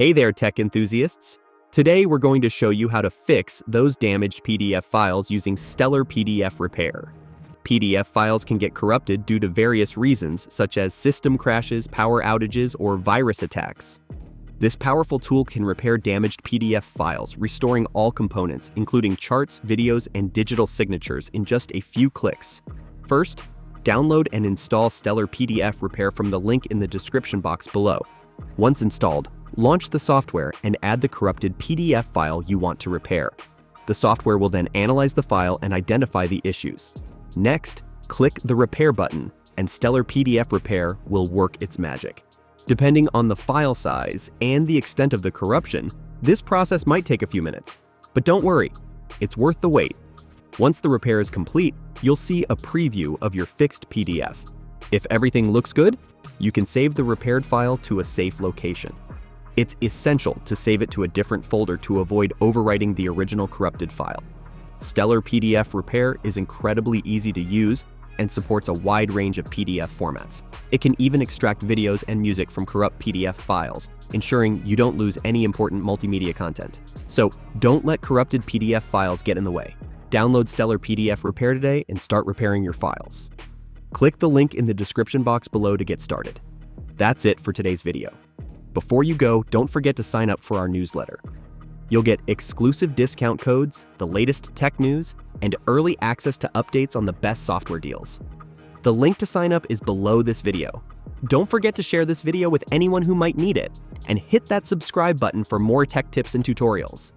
Hey there, tech enthusiasts! Today we're going to show you how to fix those damaged PDF files using Stellar PDF Repair. PDF files can get corrupted due to various reasons, such as system crashes, power outages, or virus attacks. This powerful tool can repair damaged PDF files, restoring all components, including charts, videos, and digital signatures in just a few clicks. First, download and install Stellar PDF Repair from the link in the description box below. Once installed, launch the software and add the corrupted PDF file you want to repair. The software will then analyze the file and identify the issues. Next, click the Repair button, and Stellar PDF Repair will work its magic. Depending on the file size and the extent of the corruption, this process might take a few minutes. But don't worry, it's worth the wait. Once the repair is complete, you'll see a preview of your fixed PDF. If everything looks good, you can save the repaired file to a safe location. It's essential to save it to a different folder to avoid overwriting the original corrupted file. Stellar PDF Repair is incredibly easy to use and supports a wide range of PDF formats. It can even extract videos and music from corrupt PDF files, ensuring you don't lose any important multimedia content. So don't let corrupted PDF files get in the way. Download Stellar PDF Repair today and start repairing your files. Click the link in the description box below to get started. That's it for today's video. Before you go, don't forget to sign up for our newsletter. You'll get exclusive discount codes, the latest tech news, and early access to updates on the best software deals. The link to sign up is below this video. Don't forget to share this video with anyone who might need it, and hit that subscribe button for more tech tips and tutorials.